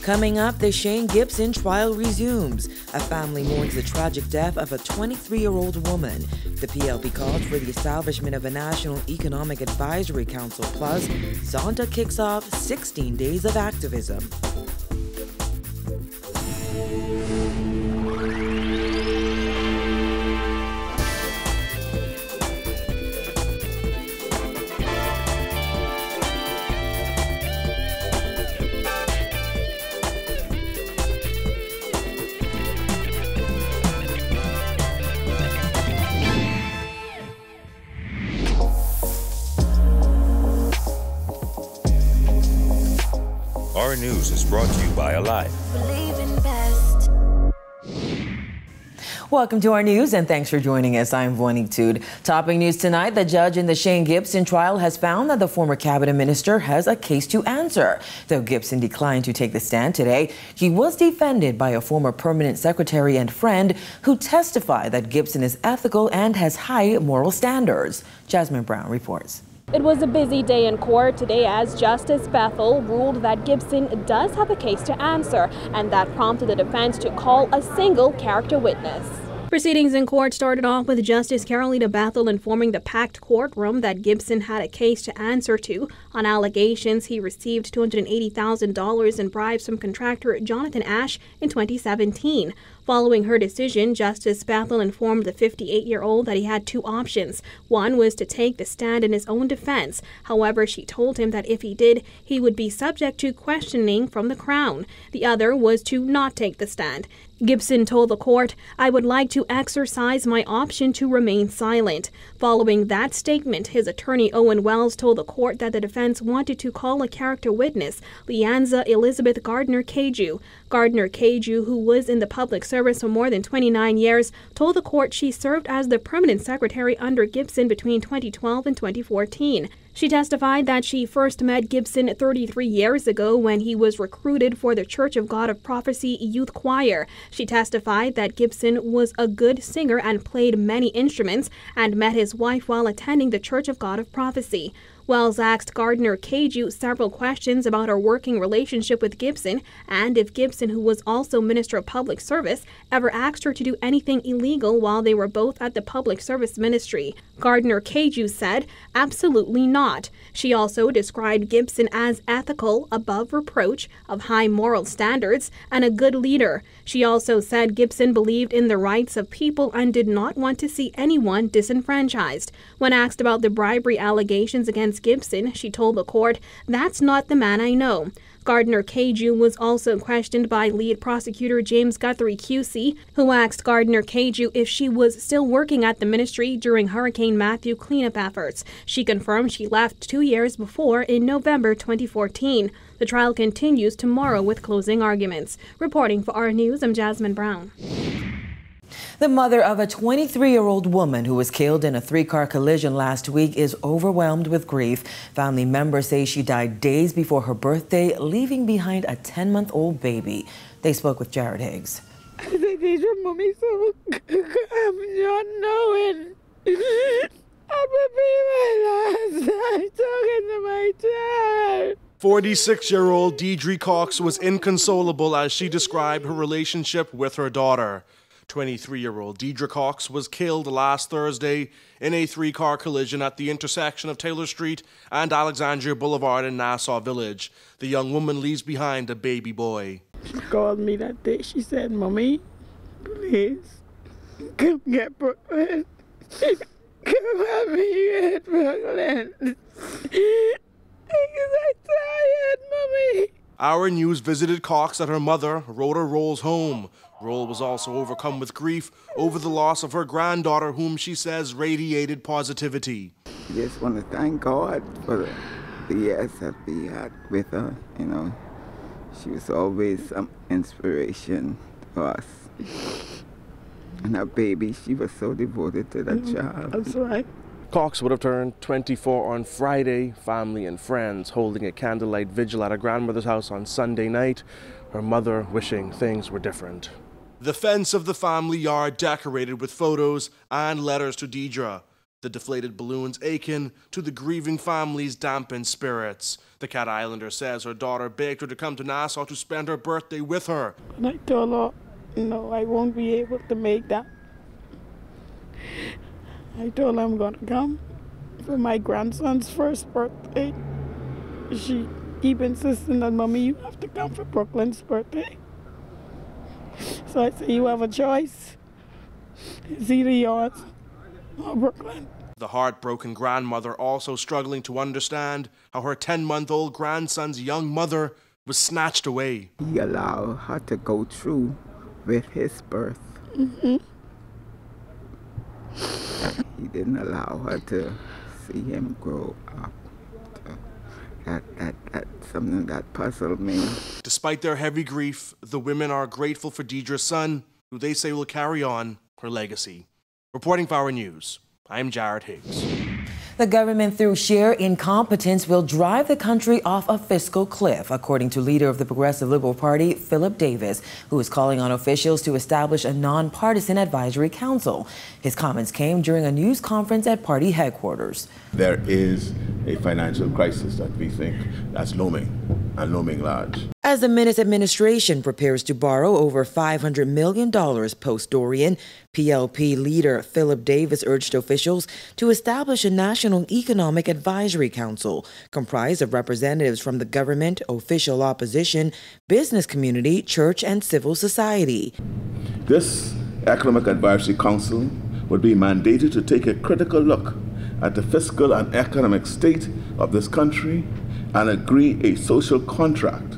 Coming up, the Shane Gibson trial resumes. A family mourns the tragic death of a 23-year-old woman. The PLP called for the establishment of a National Economic Advisory Council. Plus, Zonta kicks off 16 days of activism. Our news is brought to you by Alive. Welcome to our news and thanks for joining us. I'm Vonique Tood. Topping news tonight, the judge in the Shane Gibson trial has found that the former cabinet minister has a case to answer. Though Gibson declined to take the stand today, he was defended by a former permanent secretary and friend who testified that Gibson is ethical and has high moral standards. Jasmine Brown reports. It was a busy day in court today as Justice Bethel ruled that Gibson does have a case to answer, and that prompted the defense to call a single character witness. Proceedings in court started off with Justice Carolina Bethel informing the packed courtroom that Gibson had a case to answer to on allegations he received $280,000 in bribes from contractor Jonathan Ash in 2017. Following her decision, Justice Bethel informed the 58-year-old that he had two options. One was to take the stand in his own defense. However, she told him that if he did, he would be subject to questioning from the Crown. The other was to not take the stand. Gibson told the court, "I would like to exercise my option to remain silent." Following that statement, his attorney Owen Wells told the court that the defense wanted to call a character witness, Leanza Elizabeth Gardner-Caju. Gardner-Caju, who was in the public service for more than 29 years, told the court she served as the permanent secretary under Gibson between 2012 and 2014. She testified that she first met Gibson 33 years ago when he was recruited for the Church of God of Prophecy youth choir. She testified that Gibson was a good singer and played many instruments and met his wife while attending the Church of God of Prophecy. Wells asked Gardner-Caju several questions about her working relationship with Gibson and if Gibson, who was also Minister of Public Service, ever asked her to do anything illegal while they were both at the Public Service Ministry. Gardner-Caju said, "Absolutely not." She also described Gibson as ethical, above reproach, of high moral standards, and a good leader. She also said Gibson believed in the rights of people and did not want to see anyone disenfranchised. When asked about the bribery allegations against Gibson, she told the court, "That's not the man I know." Gardner-Caju was also questioned by lead prosecutor James Guthrie QC, who asked Gardner-Caju if she was still working at the ministry during Hurricane Matthew cleanup efforts. She confirmed she left 2 years before in November 2014. The trial continues tomorrow with closing arguments. Reporting for our news, I'm Jasmine Brown. The mother of a 23-year-old woman who was killed in a 3-car collision last week is overwhelmed with grief. Family members say she died days before her birthday, leaving behind a 10-month-old baby. They spoke with Jared Higgs. I said, "Deidre, mommy, so I'm not knowing. I will be my last time talking to my child." 46-year-old Deidre Cox was inconsolable as she described her relationship with her daughter. 23-year-old Deidre Cox was killed last Thursday in a 3-car collision at the intersection of Taylor Street and Alexandria Boulevard in Nassau Village. The young woman leaves behind a baby boy. She called me that day. She said, "Mommy, please, come get Brooklyn. Come help me get Brooklyn. Because I'm tired, Mommy." Our news visited Cox at her mother, Rhoda Roll's home. Roll was also overcome with grief over the loss of her granddaughter, whom she says radiated positivity. I just want to thank God for the years that we had with her. You know, she was always some inspiration to us. And her baby, she was so devoted to that child. That's right. Cox would have turned 24 on Friday. Family and friends holding a candlelight vigil at her grandmother's house on Sunday night. Her mother wishing things were different. The fence of the family yard decorated with photos and letters to Deidre. The deflated balloons akin to the grieving family's dampened spirits. The Cat Islander says her daughter begged her to come to Nassau to spend her birthday with her. And I told her, no, I won't be able to make that. I told her I'm going to come for my grandson's first birthday. She keep insisting that, Mommy, you have to come for Brooklyn's birthday. So I said, you have a choice. It's either yours or Brooklyn. The heartbroken grandmother also struggling to understand how her 10-month-old grandson's young mother was snatched away. He allowed her to go through with his birth. Mm-hmm. He didn't allow her to see him grow up. That's something that puzzled me. Despite their heavy grief, the women are grateful for Deidre's son, who they say will carry on her legacy. Reporting for Our News, I'm Jared Higgs. The government, through sheer incompetence, will drive the country off a fiscal cliff, according to leader of the Progressive Liberal Party, Philip Davis, who is calling on officials to establish a nonpartisan advisory council. His comments came during a news conference at party headquarters. There is a financial crisis that we think that's looming, and looming large. As the Minnis administration prepares to borrow over $500 million post-Dorian, PLP leader Philip Davis urged officials to establish a National Economic Advisory Council comprised of representatives from the government, official opposition, business community, church, and civil society. This Economic Advisory Council would be mandated to take a critical look at the fiscal and economic state of this country and agree a social contract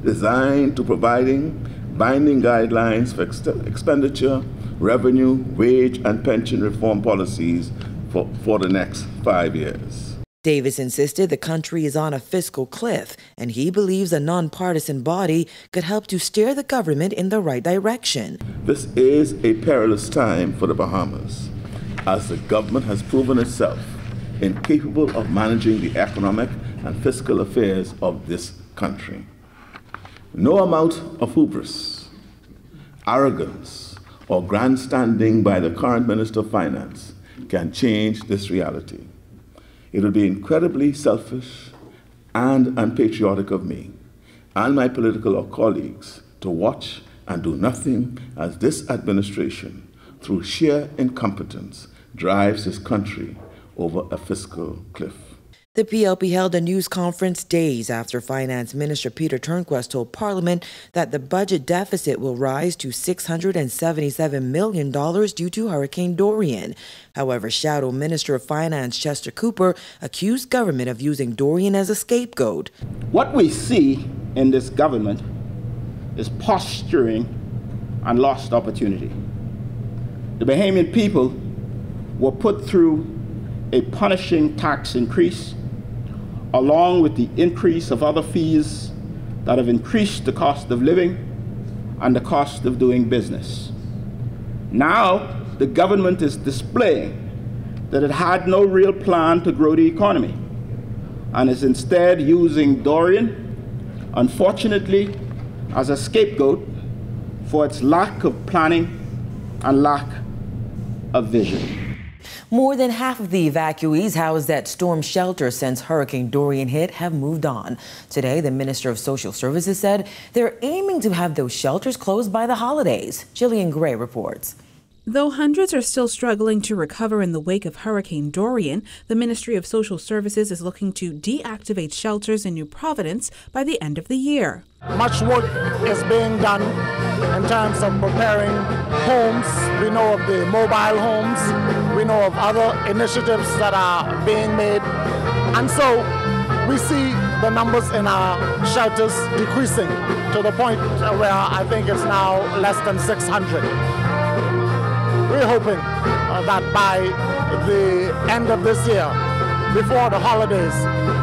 designed to providing binding guidelines for expenditure, revenue, wage, and pension reform policies for the next 5 years. Davis insisted the country is on a fiscal cliff, and he believes a nonpartisan body could help to steer the government in the right direction. This is a perilous time for the Bahamas, as the government has proven itself incapable of managing the economic and fiscal affairs of this country. No amount of hubris, arrogance, or grandstanding by the current Minister of Finance can change this reality. It would be incredibly selfish and unpatriotic of me and my political colleagues to watch and do nothing as this administration, through sheer incompetence, drives this country over a fiscal cliff. The PLP held a news conference days after Finance Minister Peter Turnquest told Parliament that the budget deficit will rise to $677 million due to Hurricane Dorian. However, Shadow Minister of Finance Chester Cooper accused government of using Dorian as a scapegoat. What we see in this government is posturing and lost opportunity. The Bahamian people were put through a punishing tax increase, along with the increase of other fees that have increased the cost of living and the cost of doing business. Now, the government is displaying that it had no real plan to grow the economy and is instead using Dorian, unfortunately, as a scapegoat for its lack of planning and lack of vision. More than half of the evacuees housed at storm shelter since Hurricane Dorian hit have moved on. Today, the Minister of Social Services said they're aiming to have those shelters closed by the holidays. Jillian Gray reports. Though hundreds are still struggling to recover in the wake of Hurricane Dorian, the Ministry of Social Services is looking to deactivate shelters in New Providence by the end of the year. Much work is being done in terms of preparing homes. We know of the mobile homes. We know of other initiatives that are being made. And so we see the numbers in our shelters decreasing to the point where I think it's now less than 600. We're hoping that by the end of this year, before the holidays,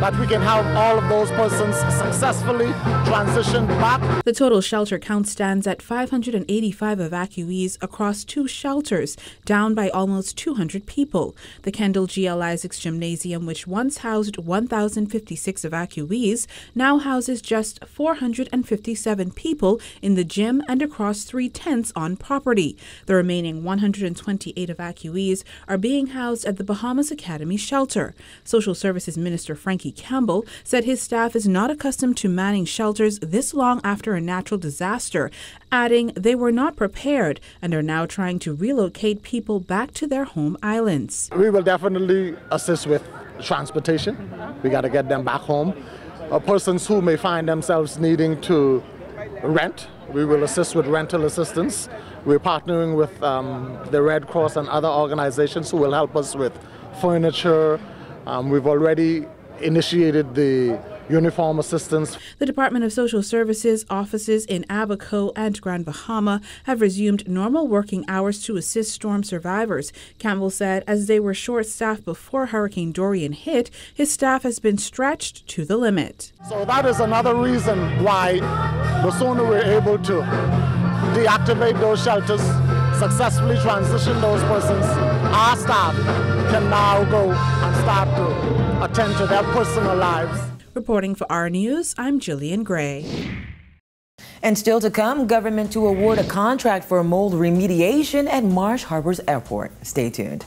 that we can have all of those persons successfully transitioned back. The total shelter count stands at 585 evacuees across 2 shelters, down by almost 200 people. The Kendall GL Isaacs Gymnasium, which once housed 1,056 evacuees, now houses just 457 people in the gym and across 3 tents on property. The remaining 128 evacuees are being housed at the Bahamas Academy shelter. Social Services Minister Frankie Campbell said his staff is not accustomed to manning shelters this long after a natural disaster, adding they were not prepared and are now trying to relocate people back to their home islands. We will definitely assist with transportation. We got to get them back home. Persons who may find themselves needing to rent, we will assist with rental assistance. We're partnering with the Red Cross and other organizations who will help us with furniture. We've already initiated the uniform assistance. The Department of Social Services offices in Abaco and Grand Bahama have resumed normal working hours to assist storm survivors. Campbell said as they were short-staffed before Hurricane Dorian hit, his staff has been stretched to the limit. So that is another reason why the sooner we're able to deactivate those shelters, successfully transition those persons, our staff can now go and start to attend to their personal lives. Reporting for our News, I'm Jillian Gray. And still to come, government to award a contract for mold remediation at Marsh Harbor's airport. Stay tuned.